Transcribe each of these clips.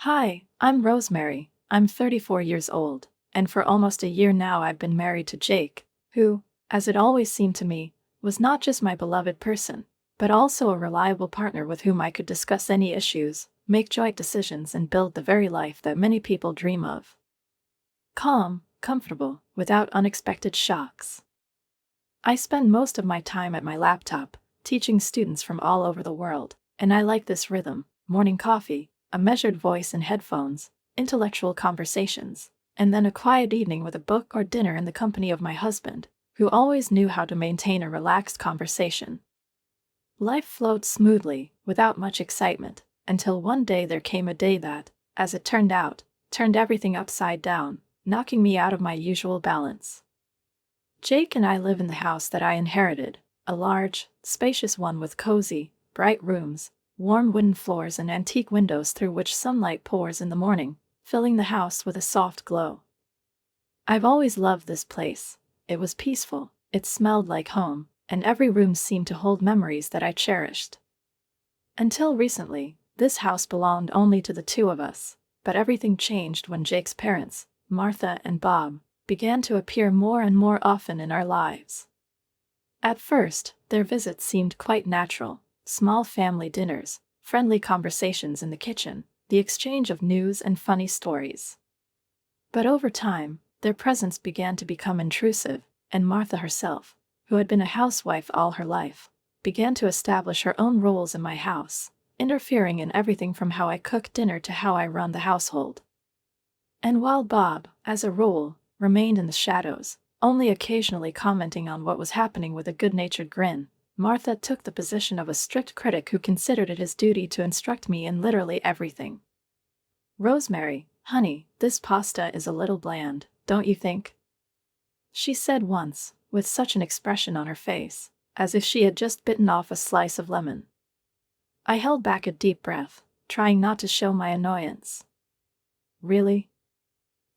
Hi, I'm Rosemary. I'm 34 years old, and for almost a year now I've been married to Jake, who, as it always seemed to me, was not just my beloved person, but also a reliable partner with whom I could discuss any issues, make joint decisions, and build the very life that many people dream of. Calm, comfortable, without unexpected shocks. I spend most of my time at my laptop, teaching students from all over the world, and I like this rhythm: morning coffee, a measured voice and headphones, intellectual conversations, and then a quiet evening with a book or dinner in the company of my husband, who always knew how to maintain a relaxed conversation. Life flowed smoothly, without much excitement, until one day there came a day that, as it turned out, turned everything upside down, knocking me out of my usual balance. Jake and I live in the house that I inherited, a large, spacious one with cozy, bright rooms, warm wooden floors, and antique windows through which sunlight pours in the morning, filling the house with a soft glow. I've always loved this place. It was peaceful, it smelled like home, and every room seemed to hold memories that I cherished. Until recently, this house belonged only to the two of us, but everything changed when Jake's parents, Martha and Bob, began to appear more and more often in our lives. At first, their visits seemed quite natural: small family dinners, friendly conversations in the kitchen, the exchange of news and funny stories. But over time, their presence began to become intrusive, and Martha herself, who had been a housewife all her life, began to establish her own roles in my house, interfering in everything from how I cook dinner to how I run the household. And while Bob, as a rule, remained in the shadows, only occasionally commenting on what was happening with a good-natured grin, Martha took the position of a strict critic who considered it his duty to instruct me in literally everything. "Rosemary, honey, this pasta is a little bland, don't you think?" she said once, with such an expression on her face, as if she had just bitten off a slice of lemon. I held back a deep breath, trying not to show my annoyance. "Really?"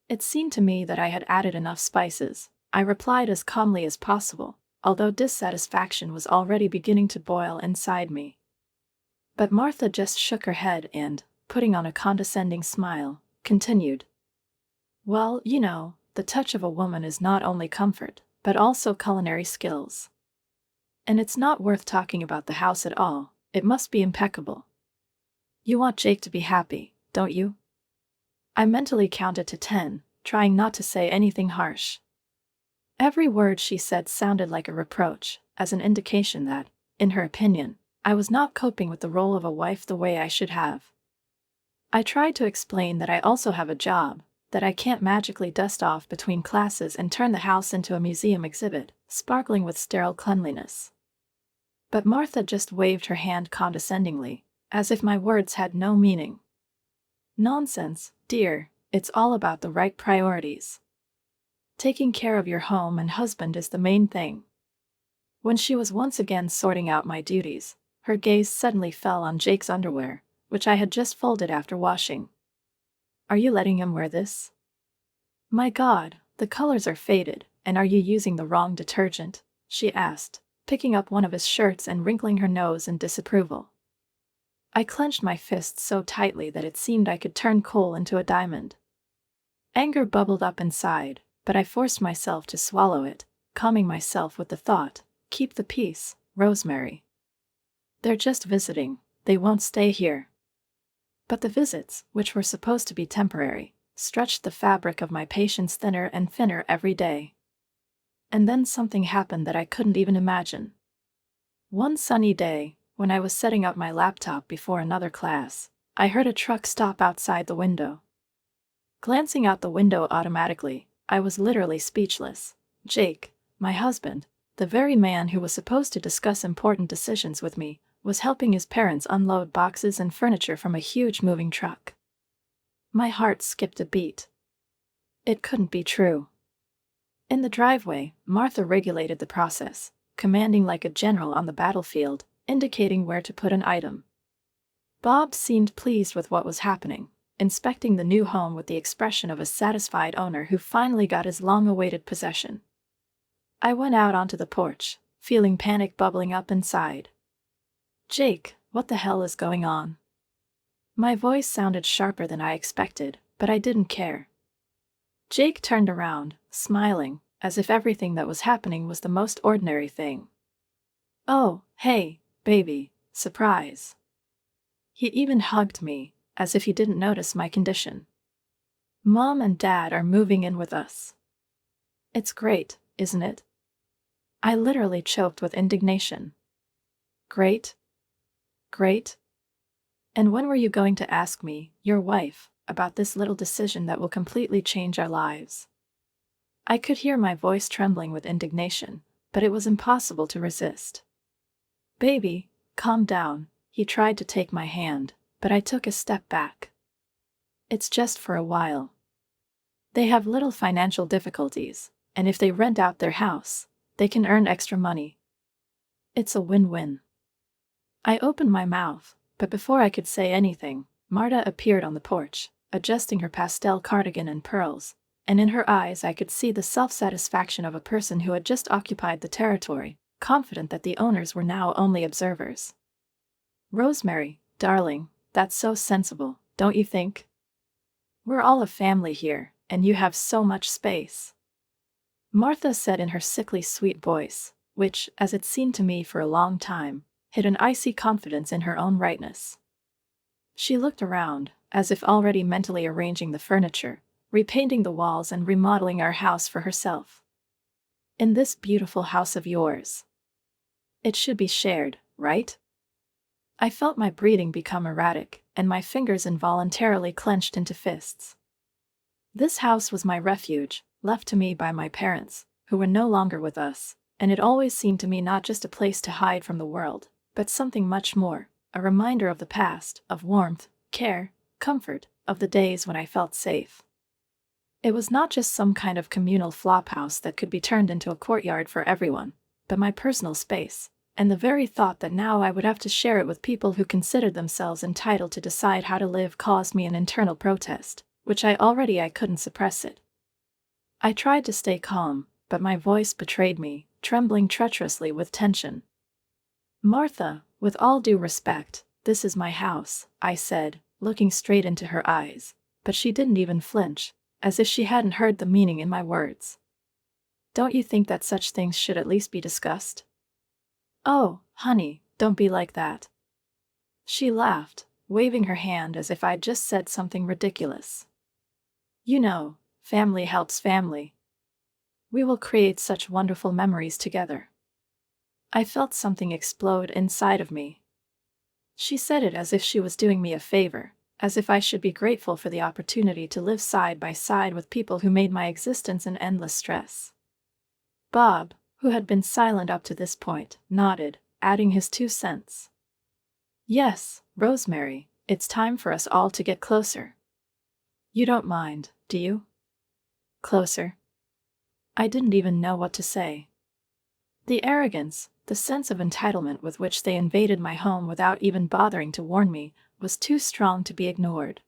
It seemed to me that I had added enough spices. I replied as calmly as possible, although dissatisfaction was already beginning to boil inside me. But Martha just shook her head and, putting on a condescending smile, continued. "Well, the touch of a woman is not only comfort, but also culinary skills. And it's not worth talking about the house at all. It must be impeccable. You want Jake to be happy, don't you?" I mentally counted to 10, trying not to say anything harsh. Every word she said sounded like a reproach, as an indication that, in her opinion, I was not coping with the role of a wife the way I should have. I tried to explain that I also have a job, that I can't magically dust off between classes and turn the house into a museum exhibit, sparkling with sterile cleanliness. But Martha just waved her hand condescendingly, as if my words had no meaning. "Nonsense, dear, it's all about the right priorities. Taking care of your home and husband is the main thing." When she was once again sorting out my duties, her gaze suddenly fell on Jake's underwear, which I had just folded after washing. "Are you letting him wear this? My God, the colors are faded, and are you using the wrong detergent?" she asked, picking up one of his shirts and wrinkling her nose in disapproval. I clenched my fist so tightly that it seemed I could turn coal into a diamond. Anger bubbled up inside, but I forced myself to swallow it, calming myself with the thought, "Keep the peace, Rosemary. They're just visiting, they won't stay here." But the visits, which were supposed to be temporary, stretched the fabric of my patience thinner and thinner every day. And then something happened that I couldn't even imagine. One sunny day, when I was setting up my laptop before another class, I heard a truck stop outside the window. Glancing out the window automatically, I was literally speechless. Jake, my husband, the very man who was supposed to discuss important decisions with me, was helping his parents unload boxes and furniture from a huge moving truck. My heart skipped a beat. It couldn't be true. In the driveway, Martha regulated the process, commanding like a general on the battlefield, indicating where to put an item. Bob seemed pleased with what was happening, inspecting the new home with the expression of a satisfied owner who finally got his long-awaited possession. I went out onto the porch, feeling panic bubbling up inside. "Jake, what the hell is going on?" My voice sounded sharper than I expected, but I didn't care. Jake turned around, smiling, as if everything that was happening was the most ordinary thing. "Oh, hey, baby, surprise." He even hugged me, as if he didn't notice my condition. "Mom and Dad are moving in with us." "It's great, isn't it?" I literally choked with indignation. "Great? Great? And when were you going to ask me, your wife, about this little decision that will completely change our lives?" I could hear my voice trembling with indignation, but it was impossible to resist. "Baby, calm down." He tried to take my hand, but I took a step back. "It's just for a while. They have little financial difficulties, and if they rent out their house, they can earn extra money. It's a win-win." I opened my mouth, but before I could say anything, Marta appeared on the porch, adjusting her pastel cardigan and pearls, and in her eyes I could see the self-satisfaction of a person who had just occupied the territory, confident that the owners were now only observers. "Rosemary, darling, that's so sensible, don't you think? We're all a family here, and you have so much space," Martha said in her sickly sweet voice, which, as it seemed to me for a long time, hid an icy confidence in her own rightness. She looked around, as if already mentally arranging the furniture, repainting the walls and remodeling our house for herself. "In this beautiful house of yours. It should be shared, right?" I felt my breathing become erratic, and my fingers involuntarily clenched into fists. This house was my refuge, left to me by my parents, who were no longer with us, and it always seemed to me not just a place to hide from the world, but something much more, a reminder of the past, of warmth, care, comfort, of the days when I felt safe. It was not just some kind of communal flophouse that could be turned into a courtyard for everyone, but my personal space, and the very thought that now I would have to share it with people who considered themselves entitled to decide how to live caused me an internal protest, which I couldn't suppress it. I tried to stay calm, but my voice betrayed me, trembling treacherously with tension. "Martha, with all due respect, this is my house," I said, looking straight into her eyes, but she didn't even flinch, as if she hadn't heard the meaning in my words. "Don't you think that such things should at least be discussed?" "Oh, honey, don't be like that." She laughed, waving her hand as if I'd just said something ridiculous. "You know, family helps family. We will create such wonderful memories together." I felt something explode inside of me. She said it as if she was doing me a favor, as if I should be grateful for the opportunity to live side by side with people who made my existence an endless stress. Bob, who had been silent up to this point, nodded, adding his 2 cents. "Yes, Rosemary, it's time for us all to get closer. You don't mind, do you?" "Closer?" I didn't even know what to say. The arrogance, the sense of entitlement with which they invaded my home without even bothering to warn me, was too strong to be ignored.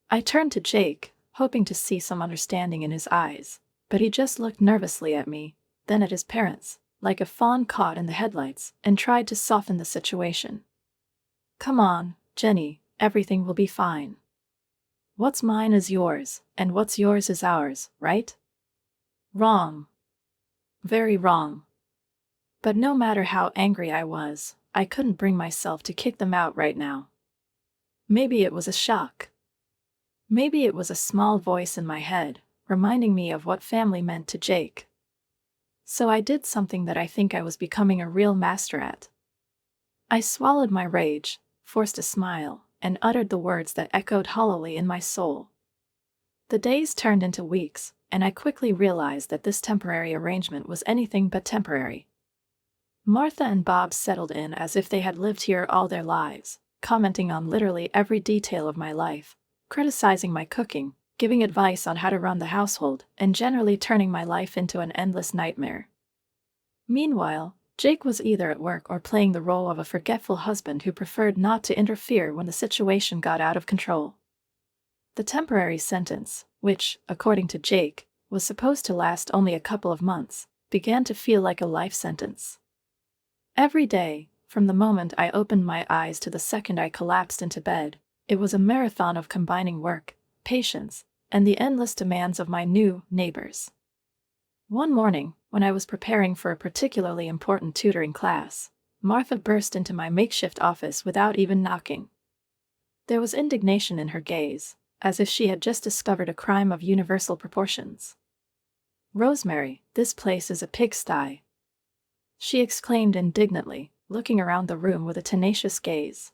I turned to Jake, hoping to see some understanding in his eyes, but he just looked nervously at me, then at his parents, like a fawn caught in the headlights, and tried to soften the situation. "Come on, Jenny, everything will be fine. What's mine is yours, and what's yours is ours, right?" Wrong. Very wrong. But no matter how angry I was, I couldn't bring myself to kick them out right now. Maybe it was a shock. Maybe it was a small voice in my head, reminding me of what family meant to Jake. So I did something that I think I was becoming a real master at. I swallowed my rage, forced a smile, and uttered the words that echoed hollowly in my soul. The days turned into weeks, and I quickly realized that this temporary arrangement was anything but temporary. Martha and Bob settled in as if they had lived here all their lives, commenting on literally every detail of my life, criticizing my cooking, giving advice on how to run the household, and generally turning my life into an endless nightmare. Meanwhile, Jake was either at work or playing the role of a forgetful husband who preferred not to interfere when the situation got out of control. The temporary sentence, which, according to Jake, was supposed to last only a couple of months, began to feel like a life sentence. Every day, from the moment I opened my eyes to the second I collapsed into bed, It was a marathon of combining work, patience, and the endless demands of my new neighbors. One morning, when I was preparing for a particularly important tutoring class, Martha burst into my makeshift office without even knocking. There was indignation in her gaze, as if she had just discovered a crime of universal proportions. "Rosemary, this place is a pigsty," she exclaimed indignantly, looking around the room with a tenacious gaze.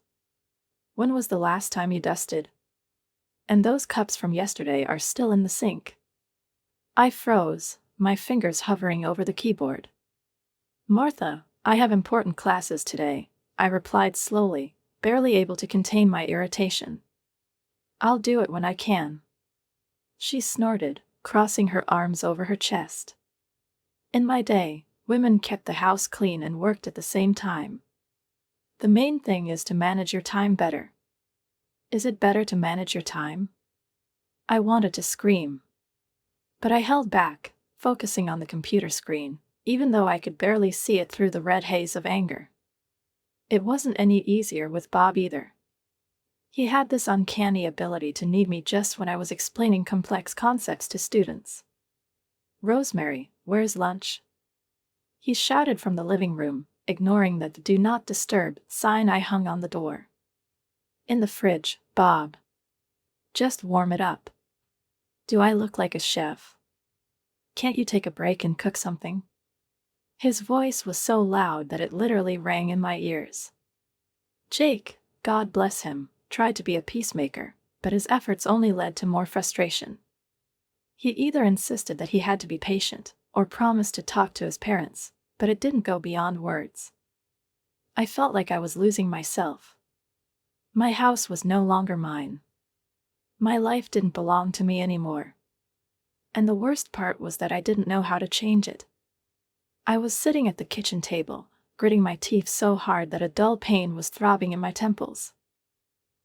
"When was the last time you dusted? And those cups from yesterday are still in the sink." I froze, my fingers hovering over the keyboard. "Martha, I have important classes today," I replied slowly, barely able to contain my irritation. "I'll do it when I can." She snorted, crossing her arms over her chest. "In my day, women kept the house clean and worked at the same time. The main thing is to manage your time better." "Is it better to manage your time?" I wanted to scream. But I held back, focusing on the computer screen, even though I could barely see it through the red haze of anger. It wasn't any easier with Bob either. He had this uncanny ability to need me just when I was explaining complex concepts to students. "Rosemary, where's lunch?" he shouted from the living room, ignoring the "do not disturb" sign I hung on the door. "In the fridge, Bob. Just warm it up." Do I look like a chef? Can't you take a break and cook something? His voice was so loud that it literally rang in my ears. Jake, God bless him, tried to be a peacemaker, but his efforts only led to more frustration. He either insisted that he had to be patient, or promised to talk to his parents, but it didn't go beyond words. I felt like I was losing myself. My house was no longer mine. My life didn't belong to me anymore. And the worst part was that I didn't know how to change it. I was sitting at the kitchen table, gritting my teeth so hard that a dull pain was throbbing in my temples.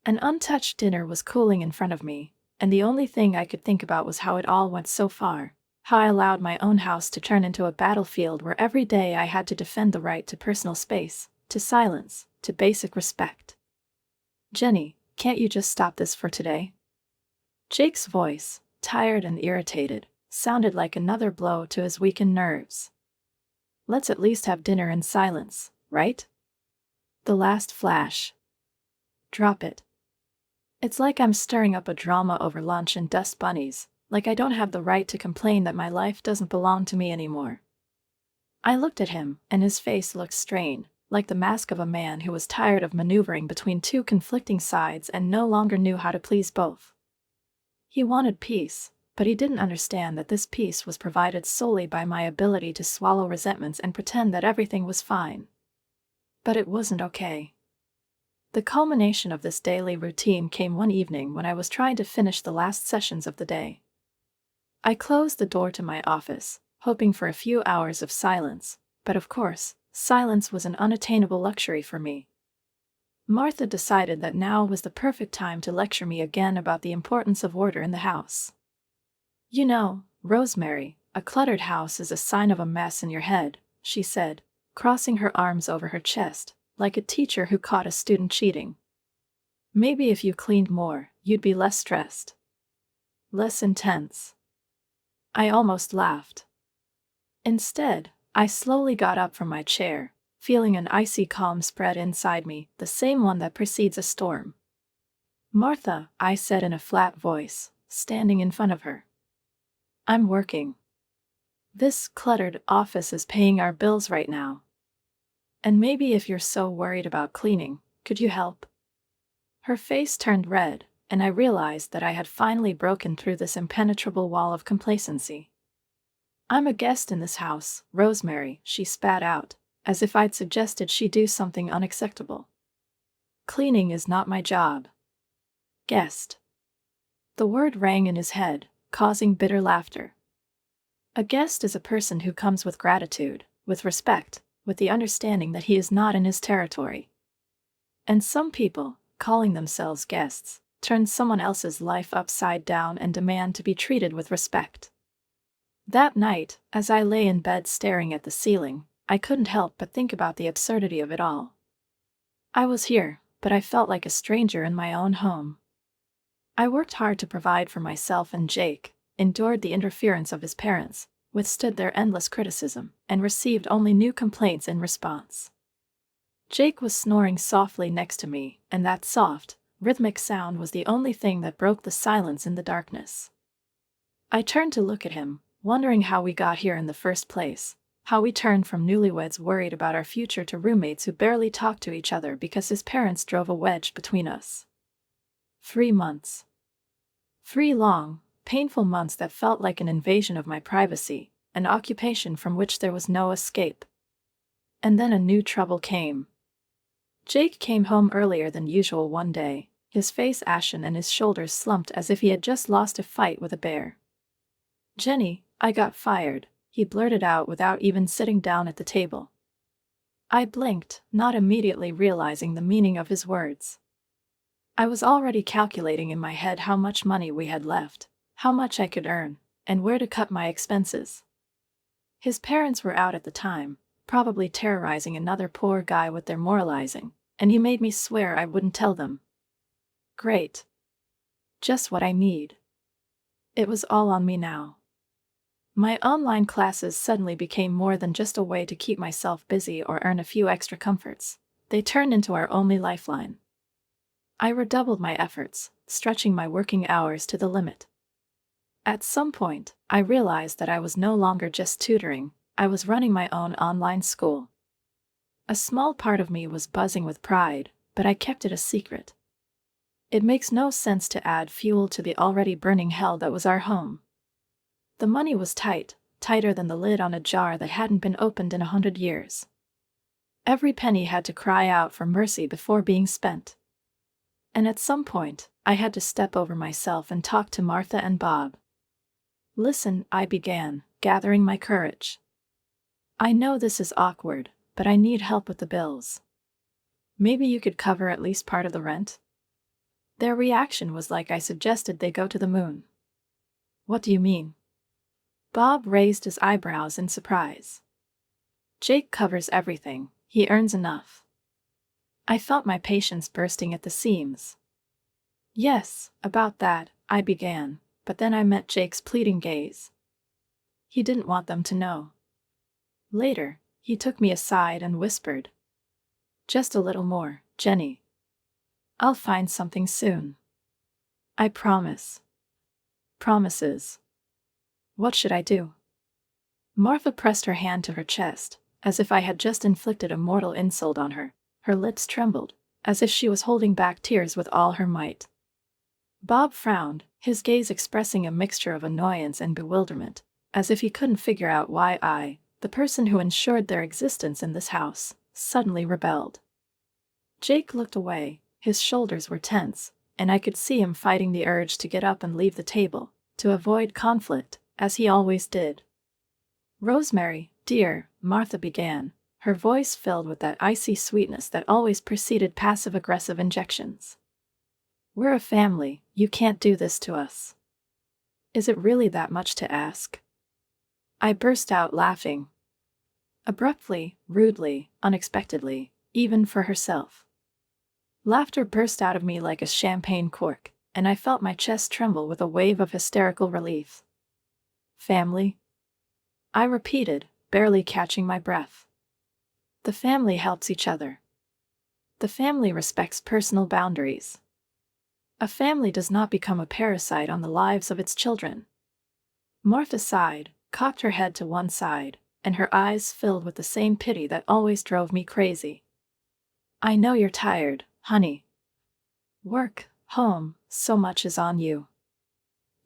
An untouched dinner was cooling in front of me, and the only thing I could think about was how it all went so far, how I allowed my own house to turn into a battlefield where every day I had to defend the right to personal space, to silence, to basic respect. "Jenny, can't you just stop this for today?" Jake's voice, tired and irritated, sounded like another blow to his weakened nerves. "Let's at least have dinner in silence, right?" The last flash. Drop it. It's like I'm stirring up a drama over lunch and dust bunnies, like I don't have the right to complain that my life doesn't belong to me anymore. I looked at him, and his face looked strained, like the mask of a man who was tired of maneuvering between two conflicting sides and no longer knew how to please both. He wanted peace, but he didn't understand that this peace was provided solely by my ability to swallow resentments and pretend that everything was fine. But it wasn't okay. The culmination of this daily routine came one evening when I was trying to finish the last sessions of the day. I closed the door to my office, hoping for a few hours of silence, but of course, silence was an unattainable luxury for me. Martha decided that now was the perfect time to lecture me again about the importance of order in the house. "You know, Rosemary, a cluttered house is a sign of a mess in your head," she said, crossing her arms over her chest, like a teacher who caught a student cheating. "Maybe if you cleaned more, you'd be less stressed. Less intense." I almost laughed. Instead, I slowly got up from my chair, feeling an icy calm spread inside me, the same one that precedes a storm. "Martha," I said in a flat voice, standing in front of her. "I'm working. This cluttered office is paying our bills right now. And maybe if you're so worried about cleaning, could you help?" Her face turned red, and I realized that I had finally broken through this impenetrable wall of complacency. "I'm a guest in this house, Rosemary," she spat out, as if I'd suggested she do something unacceptable. "Cleaning is not my job." Guest. The word rang in his head, causing bitter laughter. A guest is a person who comes with gratitude, with respect, with the understanding that he is not in his territory. And some people, calling themselves guests, turn someone else's life upside down and demand to be treated with respect. That night, as I lay in bed staring at the ceiling, I couldn't help but think about the absurdity of it all. I was here, but I felt like a stranger in my own home. I worked hard to provide for myself and Jake, endured the interference of his parents, withstood their endless criticism, and received only new complaints in response. Jake was snoring softly next to me, and that soft, rhythmic sound was the only thing that broke the silence in the darkness. I turned to look at him, wondering how we got here in the first place, how we turned from newlyweds worried about our future to roommates who barely talked to each other because his parents drove a wedge between us. 3 months. 3 long, painful months that felt like an invasion of my privacy, an occupation from which there was no escape. And then a new trouble came. Jake came home earlier than usual one day, his face ashen and his shoulders slumped as if he had just lost a fight with a bear. "Jenny, I got fired," he blurted out without even sitting down at the table. I blinked, not immediately realizing the meaning of his words. I was already calculating in my head how much money we had left, how much I could earn, and where to cut my expenses. His parents were out at the time, probably terrorizing another poor guy with their moralizing, and he made me swear I wouldn't tell them. Great. Just what I need. It was all on me now. My online classes suddenly became more than just a way to keep myself busy or earn a few extra comforts. They turned into our only lifeline. I redoubled my efforts, stretching my working hours to the limit. At some point, I realized that I was no longer just tutoring, I was running my own online school. A small part of me was buzzing with pride, but I kept it a secret. It makes no sense to add fuel to the already burning hell that was our home. The money was tight, tighter than the lid on a jar that hadn't been opened in 100 years. Every penny had to cry out for mercy before being spent. And at some point, I had to step over myself and talk to Martha and Bob. "Listen," I began, gathering my courage. "I know this is awkward, but I need help with the bills. Maybe you could cover at least part of the rent?" Their reaction was like I suggested they go to the moon. "What do you mean?" Bob raised his eyebrows in surprise. "Jake covers everything, he earns enough." I felt my patience bursting at the seams. "Yes, about that," I began, but then I met Jake's pleading gaze. He didn't want them to know. Later, he took me aside and whispered, "Just a little more, Jenny. I'll find something soon. I promise." Promises. What should I do? Martha pressed her hand to her chest, as if I had just inflicted a mortal insult on her. Her lips trembled, as if she was holding back tears with all her might. Bob frowned, his gaze expressing a mixture of annoyance and bewilderment, as if he couldn't figure out why I, the person who ensured their existence in this house, suddenly rebelled. Jake looked away, his shoulders were tense, and I could see him fighting the urge to get up and leave the table, to avoid conflict, as he always did. "Rosemary, dear," Martha began, her voice filled with that icy sweetness that always preceded passive-aggressive injections. "We're a family, you can't do this to us. Is it really that much to ask?" I burst out laughing. Abruptly, rudely, unexpectedly, even for herself. Laughter burst out of me like a champagne cork, and I felt my chest tremble with a wave of hysterical relief. "Family?" I repeated, barely catching my breath. "The family helps each other. The family respects personal boundaries. A family does not become a parasite on the lives of its children." Martha sighed, cocked her head to one side, and her eyes filled with the same pity that always drove me crazy. "I know you're tired, honey. Work, home, so much is on you."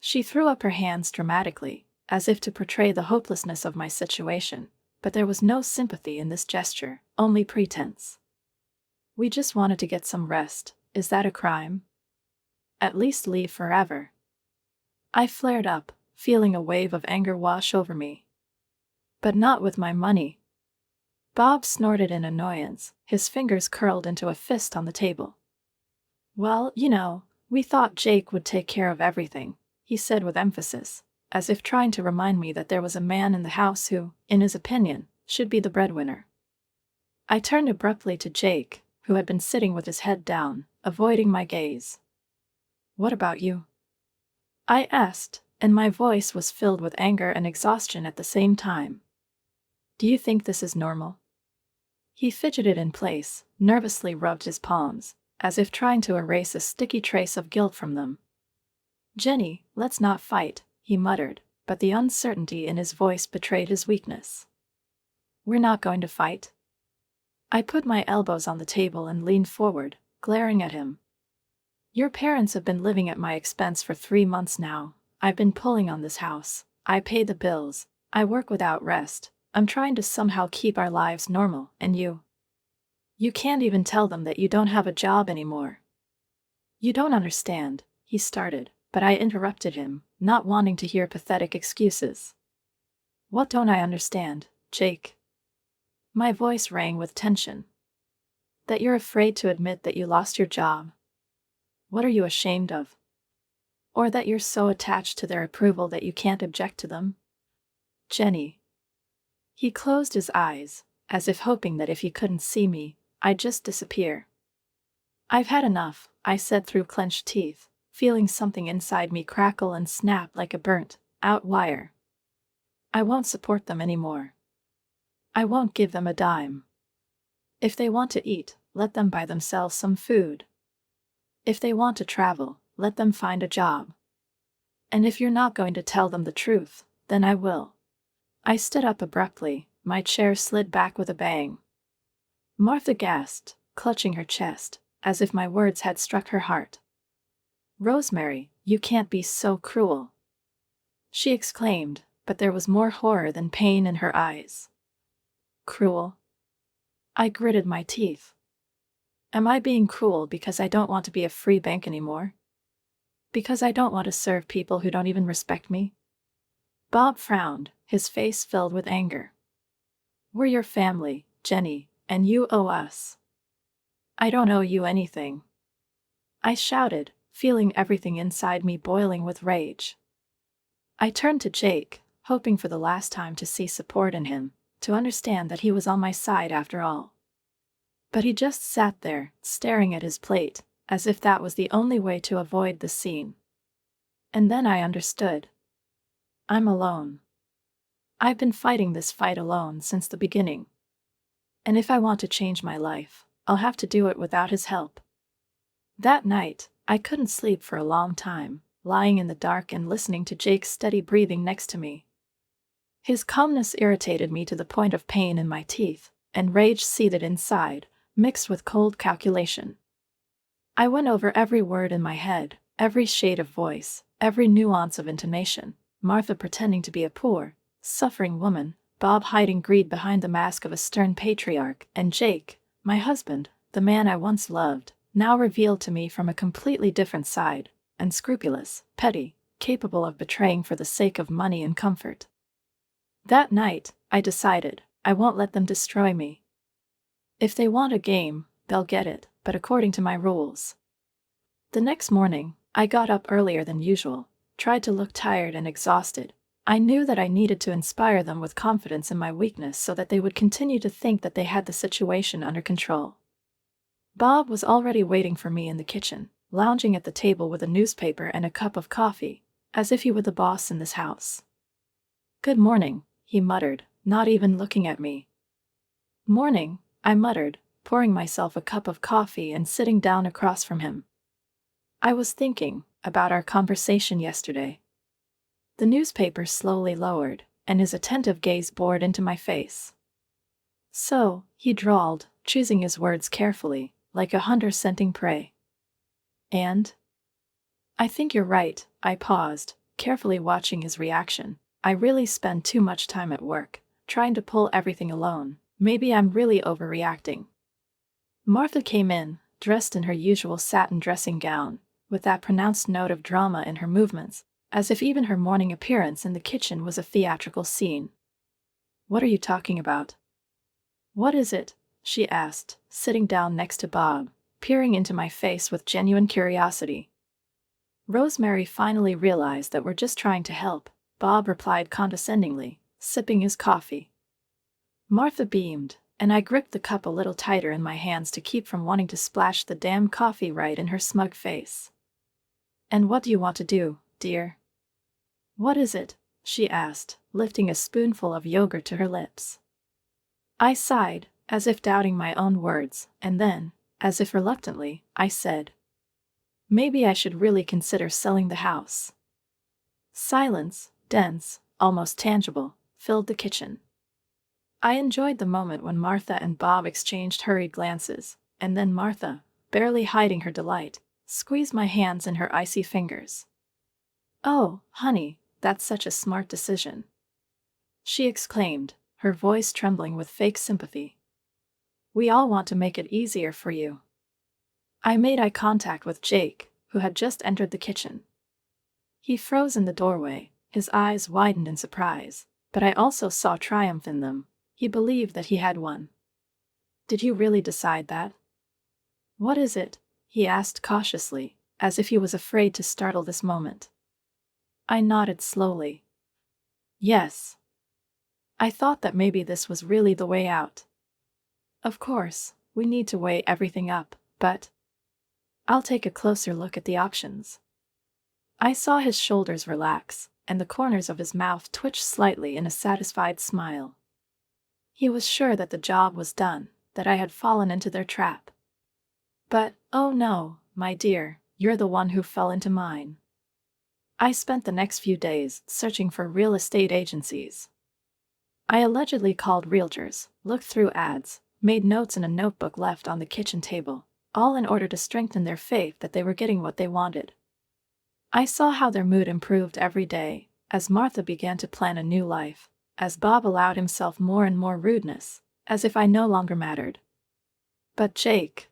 She threw up her hands dramatically, as if to portray the hopelessness of my situation, but there was no sympathy in this gesture, only pretense. "We just wanted to get some rest. Is that a crime? At least leave forever." I flared up, feeling a wave of anger wash over me. "But not with my money." Bob snorted in annoyance, his fingers curled into a fist on the table. "Well, we thought Jake would take care of everything," he said with emphasis, as if trying to remind me that there was a man in the house who, in his opinion, should be the breadwinner. I turned abruptly to Jake, who had been sitting with his head down, avoiding my gaze. "What about you?" I asked, and my voice was filled with anger and exhaustion at the same time. "Do you think this is normal?" He fidgeted in place, nervously rubbed his palms, as if trying to erase a sticky trace of guilt from them. "Jenny, let's not fight," he muttered, but the uncertainty in his voice betrayed his weakness. "We're not going to fight." I put my elbows on the table and leaned forward, glaring at him. "Your parents have been living at my expense for 3 months now. I've been pulling on this house. I pay the bills. I work without rest. I'm trying to somehow keep our lives normal, and you can't even tell them that you don't have a job anymore." "You don't understand," he started, but I interrupted him, not wanting to hear pathetic excuses. "What don't I understand, Jake?" My voice rang with tension. "That you're afraid to admit that you lost your job. What are you ashamed of? Or that you're so attached to their approval that you can't object to them? Jenny." He closed his eyes, as if hoping that if he couldn't see me, I'd just disappear. "I've had enough," I said through clenched teeth, feeling something inside me crackle and snap like a burnt-out wire. "I won't support them anymore. I won't give them a dime. If they want to eat, let them buy themselves some food. If they want to travel, let them find a job. And if you're not going to tell them the truth, then I will." I stood up abruptly, my chair slid back with a bang. Martha gasped, clutching her chest, as if my words had struck her heart. "Rosemary, you can't be so cruel," she exclaimed, but there was more horror than pain in her eyes. "Cruel?" I gritted my teeth. "Am I being cruel because I don't want to be a free bank anymore? Because I don't want to serve people who don't even respect me?" Bob frowned, his face filled with anger. "We're your family, Jenny, and you owe us." "I don't owe you anything," I shouted, feeling everything inside me boiling with rage. I turned to Jake, hoping for the last time to see support in him, to understand that he was on my side after all. But he just sat there, staring at his plate, as if that was the only way to avoid the scene. And then I understood. I'm alone. I've been fighting this fight alone since the beginning. And if I want to change my life, I'll have to do it without his help. That night, I couldn't sleep for a long time, lying in the dark and listening to Jake's steady breathing next to me. His calmness irritated me to the point of pain in my teeth, and rage seethed inside, mixed with cold calculation. I went over every word in my head, every shade of voice, every nuance of intonation. Martha pretending to be a poor, suffering woman, Bob hiding greed behind the mask of a stern patriarch, and Jake, my husband, the man I once loved, now revealed to me from a completely different side, unscrupulous, petty, capable of betraying for the sake of money and comfort. That night, I decided, I won't let them destroy me. If they want a game, they'll get it, but according to my rules. The next morning, I got up earlier than usual, tried to look tired and exhausted. I knew that I needed to inspire them with confidence in my weakness so that they would continue to think that they had the situation under control. Bob was already waiting for me in the kitchen, lounging at the table with a newspaper and a cup of coffee, as if he were the boss in this house. "Good morning," he muttered, not even looking at me. "Morning," I muttered, pouring myself a cup of coffee and sitting down across from him. "I was thinking about our conversation yesterday." The newspaper slowly lowered, and his attentive gaze bored into my face. "So," he drawled, choosing his words carefully, like a hunter scenting prey. "And?" "I think you're right," I paused, carefully watching his reaction. "I really spend too much time at work, trying to pull everything alone. Maybe I'm really overreacting." Martha came in, dressed in her usual satin dressing gown, with that pronounced note of drama in her movements, as if even her morning appearance in the kitchen was a theatrical scene. "What are you talking about?" "What is it?" she asked, sitting down next to Bob, peering into my face with genuine curiosity. "Rosemary finally realized that we're just trying to help," Bob replied condescendingly, sipping his coffee. Martha beamed, and I gripped the cup a little tighter in my hands to keep from wanting to splash the damn coffee right in her smug face. "And what do you want to do, dear?" "What is it?" she asked, lifting a spoonful of yogurt to her lips. I sighed, as if doubting my own words, and then, as if reluctantly, I said, "Maybe I should really consider selling the house." Silence, dense, almost tangible, filled the kitchen. I enjoyed the moment when Martha and Bob exchanged hurried glances, and then Martha, barely hiding her delight, squeezed my hands in her icy fingers. "Oh, honey, that's such a smart decision," she exclaimed, her voice trembling with fake sympathy. "We all want to make it easier for you." I made eye contact with Jake, who had just entered the kitchen. He froze in the doorway, his eyes widened in surprise, but I also saw triumph in them. He believed that he had won. "Did you really decide that?" "What is it?" he asked cautiously, as if he was afraid to startle this moment. I nodded slowly. "Yes. I thought that maybe this was really the way out. Of course, we need to weigh everything up, but I'll take a closer look at the options." I saw his shoulders relax, and the corners of his mouth twitch slightly in a satisfied smile. He was sure that the job was done, that I had fallen into their trap. But, oh no, my dear, you're the one who fell into mine. I spent the next few days searching for real estate agencies. I allegedly called realtors, looked through ads, made notes in a notebook left on the kitchen table, all in order to strengthen their faith that they were getting what they wanted. I saw how their mood improved every day, as Martha began to plan a new life, as Bob allowed himself more and more rudeness, as if I no longer mattered. But Jake.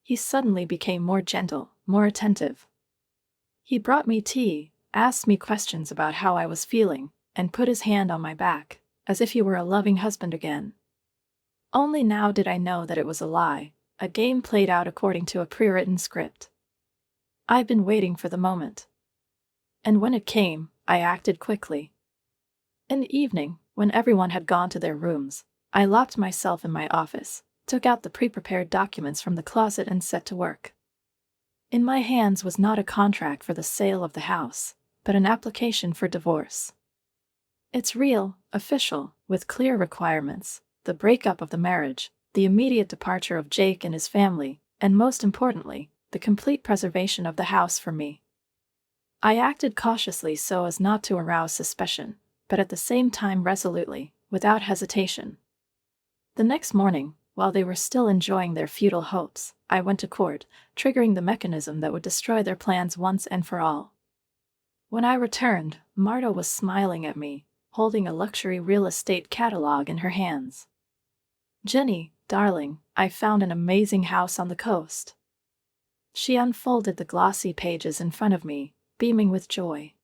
He suddenly became more gentle, more attentive. He brought me tea, asked me questions about how I was feeling, and put his hand on my back, as if he were a loving husband again. Only now did I know that it was a lie, a game played out according to a pre-written script. I'd been waiting for the moment. And when it came, I acted quickly. In the evening, when everyone had gone to their rooms, I locked myself in my office, took out the pre-prepared documents from the closet and set to work. In my hands was not a contract for the sale of the house, but an application for divorce. It's real, official, with clear requirements, the breakup of the marriage, the immediate departure of Jake and his family, and most importantly, the complete preservation of the house for me. I acted cautiously so as not to arouse suspicion, but at the same time resolutely, without hesitation. The next morning, while they were still enjoying their futile hopes, I went to court, triggering the mechanism that would destroy their plans once and for all. When I returned, Marta was smiling at me, holding a luxury real estate catalog in her hands. "Jenny, darling, I found an amazing house on the coast." She unfolded the glossy pages in front of me, beaming with joy.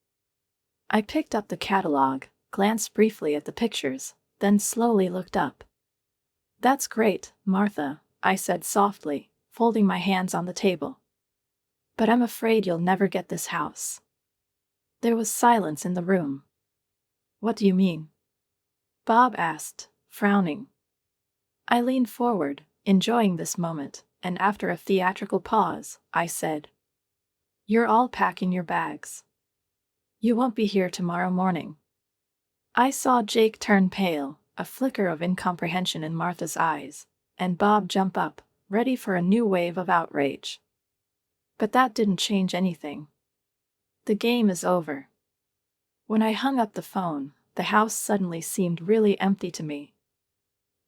I picked up the catalog, glanced briefly at the pictures, then slowly looked up. "That's great, Martha," I said softly, folding my hands on the table. "But I'm afraid you'll never get this house." There was silence in the room. "What do you mean?" Bob asked, frowning. I leaned forward, enjoying this moment, and after a theatrical pause, I said, "You're all packing your bags. You won't be here tomorrow morning." I saw Jake turn pale, a flicker of incomprehension in Martha's eyes, and Bob jump up, ready for a new wave of outrage. But that didn't change anything. The game is over. When I hung up the phone, the house suddenly seemed really empty to me.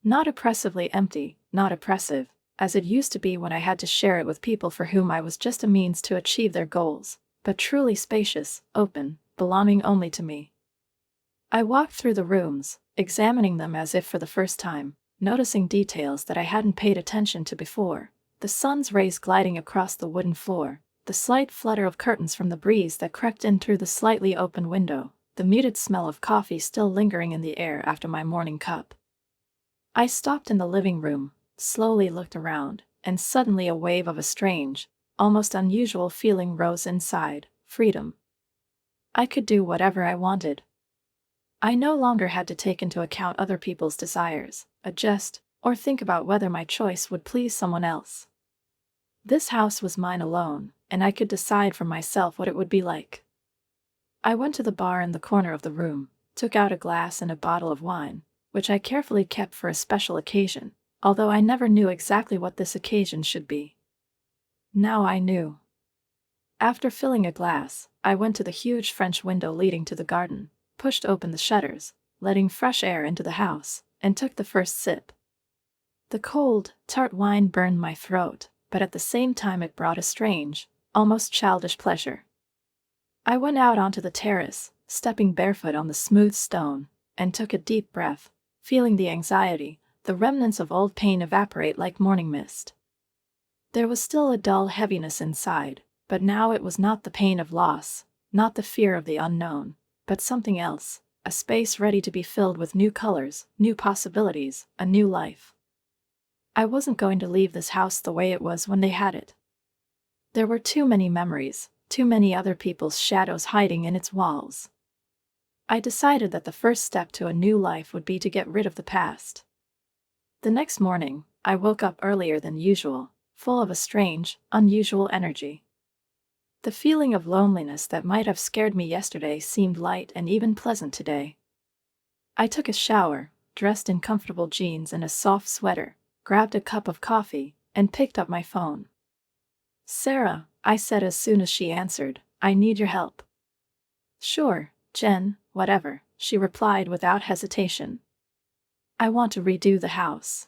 Not oppressively empty, not oppressive, as it used to be when I had to share it with people for whom I was just a means to achieve their goals, but truly spacious, open, belonging only to me. I walked through the rooms, examining them as if for the first time, noticing details that I hadn't paid attention to before, the sun's rays gliding across the wooden floor, the slight flutter of curtains from the breeze that crept in through the slightly open window, the muted smell of coffee still lingering in the air after my morning cup. I stopped in the living room, slowly looked around, and suddenly a wave of a strange, almost unusual feeling rose inside: freedom. I could do whatever I wanted. I no longer had to take into account other people's desires, adjust, or think about whether my choice would please someone else. This house was mine alone, and I could decide for myself what it would be like. I went to the bar in the corner of the room, took out a glass and a bottle of wine, which I carefully kept for a special occasion, although I never knew exactly what this occasion should be. Now I knew. After filling a glass, I went to the huge French window leading to the garden, pushed open the shutters, letting fresh air into the house, and took the first sip. The cold, tart wine burned my throat, but at the same time it brought a strange, almost childish pleasure. I went out onto the terrace, stepping barefoot on the smooth stone, and took a deep breath, feeling the anxiety, the remnants of old pain evaporate like morning mist. There was still a dull heaviness inside, but now it was not the pain of loss, not the fear of the unknown, but something else, a space ready to be filled with new colors, new possibilities, a new life. I wasn't going to leave this house the way it was when they had it. There were too many memories, too many other people's shadows hiding in its walls. I decided that the first step to a new life would be to get rid of the past. The next morning, I woke up earlier than usual, full of a strange, unusual energy. The feeling of loneliness that might have scared me yesterday seemed light and even pleasant today. I took a shower, dressed in comfortable jeans and a soft sweater, grabbed a cup of coffee, and picked up my phone. "Sarah," I said as soon as she answered, "I need your help." "Sure, Jen, whatever," she replied without hesitation. "I want to redo the house.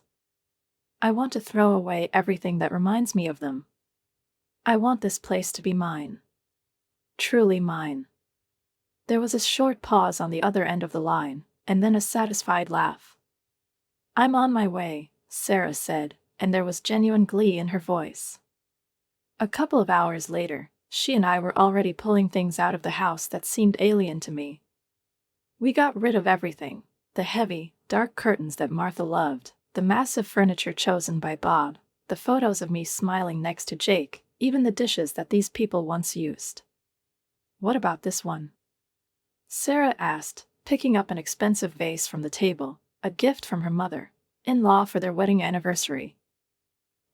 I want to throw away everything that reminds me of them. I want this place to be mine. Truly mine." There was a short pause on the other end of the line, and then a satisfied laugh. "I'm on my way," Sarah said, and there was genuine glee in her voice. A couple of hours later, she and I were already pulling things out of the house that seemed alien to me. We got rid of everything: the heavy, dark curtains that Martha loved, the massive furniture chosen by Bob, the photos of me smiling next to Jake, even the dishes that these people once used. "What about this one?" Sarah asked, picking up an expensive vase from the table, a gift from her mother-in-law for their wedding anniversary.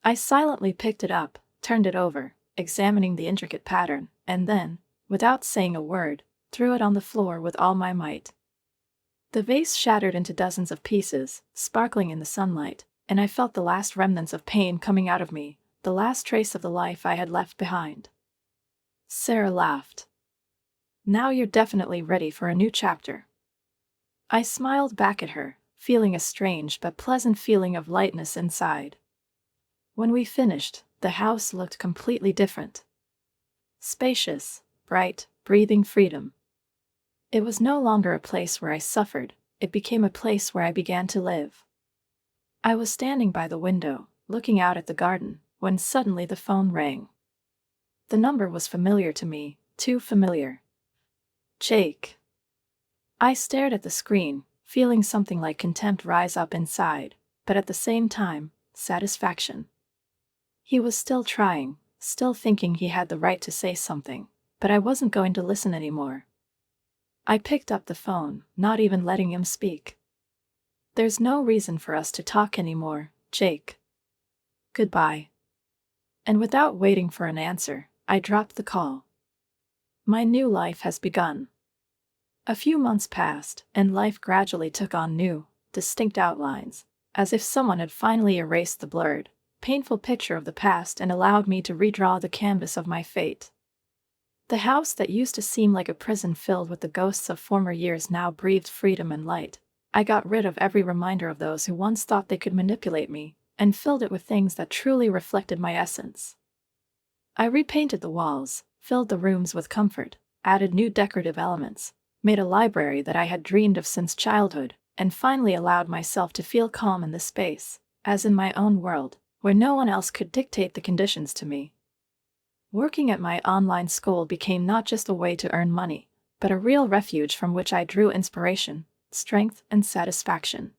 I silently picked it up, turned it over, examining the intricate pattern, and then, without saying a word, threw it on the floor with all my might. The vase shattered into dozens of pieces, sparkling in the sunlight, and I felt the last remnants of pain coming out of me, the last trace of the life I had left behind. Sarah laughed. "Now you're definitely ready for a new chapter." I smiled back at her, feeling a strange but pleasant feeling of lightness inside. When we finished, the house looked completely different. Spacious, bright, breathing freedom. It was no longer a place where I suffered, it became a place where I began to live. I was standing by the window, looking out at the garden, when suddenly the phone rang. The number was familiar to me, too familiar. Jake. I stared at the screen, feeling something like contempt rise up inside, but at the same time, satisfaction. He was still trying, still thinking he had the right to say something, but I wasn't going to listen anymore. I picked up the phone, not even letting him speak. "There's no reason for us to talk anymore, Jake. Goodbye." And without waiting for an answer, I dropped the call. My new life has begun. A few months passed, and life gradually took on new, distinct outlines, as if someone had finally erased the blurred, painful picture of the past and allowed me to redraw the canvas of my fate. The house that used to seem like a prison filled with the ghosts of former years now breathed freedom and light. I got rid of every reminder of those who once thought they could manipulate me, and filled it with things that truly reflected my essence. I repainted the walls, filled the rooms with comfort, added new decorative elements, made a library that I had dreamed of since childhood, and finally allowed myself to feel calm in this space, as in my own world, where no one else could dictate the conditions to me. Working at my online school became not just a way to earn money, but a real refuge from which I drew inspiration, strength, and satisfaction.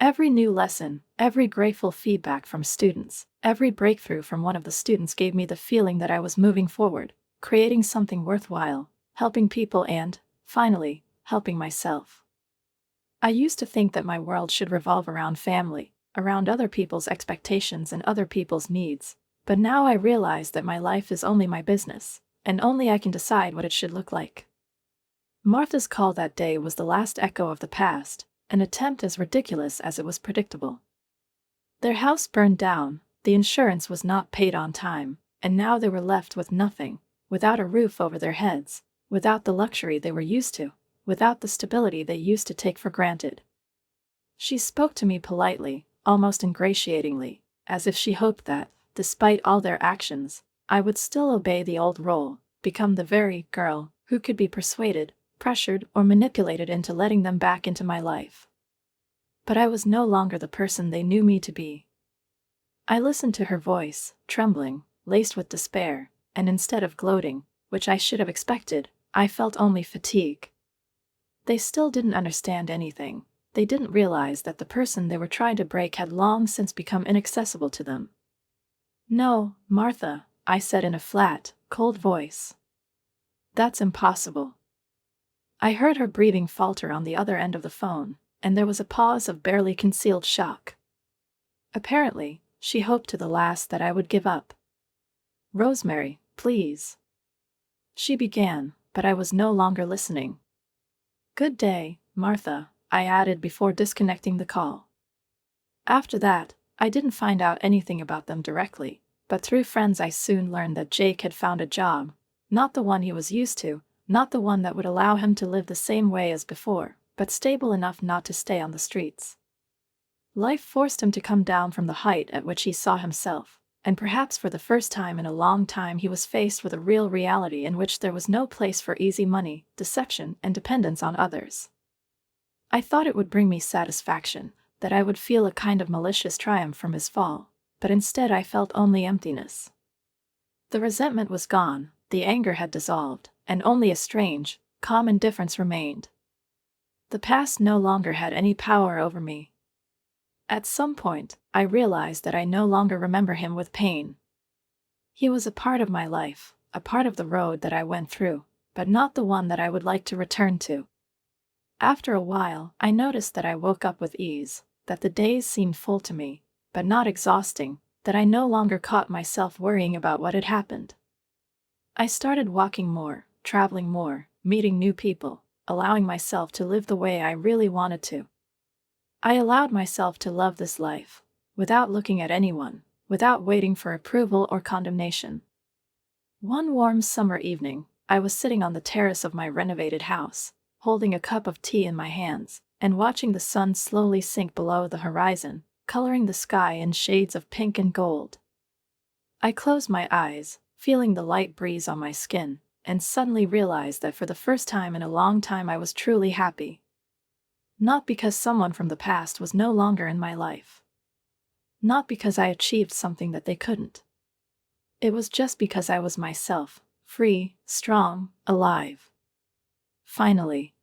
Every new lesson, every grateful feedback from students, every breakthrough from one of the students gave me the feeling that I was moving forward, creating something worthwhile, helping people and, finally, helping myself. I used to think that my world should revolve around family, around other people's expectations and other people's needs. But now I realize that my life is only my business, and only I can decide what it should look like. Martha's call that day was the last echo of the past, an attempt as ridiculous as it was predictable. Their house burned down, the insurance was not paid on time, and now they were left with nothing, without a roof over their heads, without the luxury they were used to, without the stability they used to take for granted. She spoke to me politely, almost ingratiatingly, as if she hoped that, despite all their actions, I would still obey the old role, become the very girl who could be persuaded, pressured, or manipulated into letting them back into my life. But I was no longer the person they knew me to be. I listened to her voice, trembling, laced with despair, and instead of gloating, which I should have expected, I felt only fatigue. They still didn't understand anything. They didn't realize that the person they were trying to break had long since become inaccessible to them. "No, Martha," I said in a flat, cold voice. "That's impossible." I heard her breathing falter on the other end of the phone, and there was a pause of barely concealed shock. Apparently, she hoped to the last that I would give up. "Rosemary, please," she began, but I was no longer listening. "Good day, Martha," I added before disconnecting the call. After that, I didn't find out anything about them directly, but through friends I soon learned that Jake had found a job, not the one he was used to, not the one that would allow him to live the same way as before, but stable enough not to stay on the streets. Life forced him to come down from the height at which he saw himself, and perhaps for the first time in a long time he was faced with a real reality in which there was no place for easy money, deception, and dependence on others. I thought it would bring me satisfaction, that I would feel a kind of malicious triumph from his fall, but instead I felt only emptiness. The resentment was gone, the anger had dissolved, and only a strange, calm indifference remained. The past no longer had any power over me. At some point, I realized that I no longer remember him with pain. He was a part of my life, a part of the road that I went through, but not the one that I would like to return to. After a while, I noticed that I woke up with ease, that the days seemed full to me, but not exhausting, that I no longer caught myself worrying about what had happened. I started walking more, traveling more, meeting new people, allowing myself to live the way I really wanted to. I allowed myself to love this life, without looking at anyone, without waiting for approval or condemnation. One warm summer evening, I was sitting on the terrace of my renovated house, holding a cup of tea in my hands, and watching the sun slowly sink below the horizon, coloring the sky in shades of pink and gold. I closed my eyes, feeling the light breeze on my skin, and suddenly realized that for the first time in a long time I was truly happy. Not because someone from the past was no longer in my life. Not because I achieved something that they couldn't. It was just because I was myself, free, strong, alive. Finally.